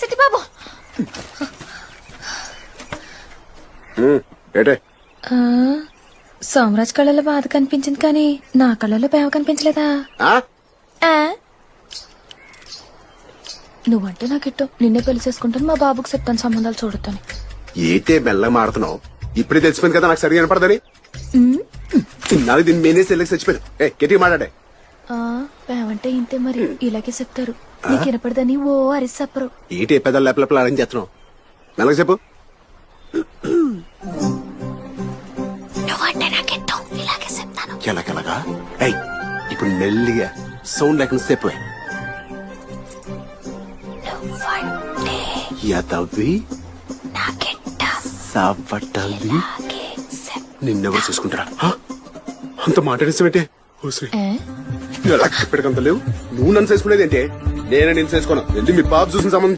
City బాబు ఏటే సోమరాజ్ కళ్ళలో బాధ కనిపించింది కానీ నా కళ్ళలో బేవ కనిపించలేదా? నువ్వంటే నాకు ఇట్టం, నిన్నే పెళ్లి చేసుకుంటాను, మా బాబుకి చెప్తాను సంబంధాలు చూడొద్దని. ఏటే మెల్లగా మాడుతున్నావు? ఇప్పుడే తెలిసిపోయింది కదా నాకు సరిగా వినపడదని. నాకు దీన్ని మేనేజ్ వెళ్ళి చచ్చిపోయాను. గట్టిగా మాట్లాడే. బేవంటే ఇంతే మరి, ఇలాగే చెప్తారు. నీకు వినపడదని ఓ అరిసి చెప్పరు. ఏటే పెద్దలు లేపలేపలు అరేంజ్ చేస్తున్నావు? మెల్లగా చెప్పు. నువ్వంటే నాకు ఇట్టం, ఇలాగే చెప్తాను. ఎలాగలాగా? ఇప్పుడు మెల్లిగా సౌండ్ లేకుండా చెప్పు. యాదవి సావటవి నిన్నెవరు చూసుకుంటారా? అంత మాట్లాడేసామంటే ఎలా చెప్పాడు లేవు. నువ్వు నన్ను చేసుకునేది ఏంటే? నేనే నేను చేసుకోను. ఎందుకు మీ బాబు చూసిన సంబంధం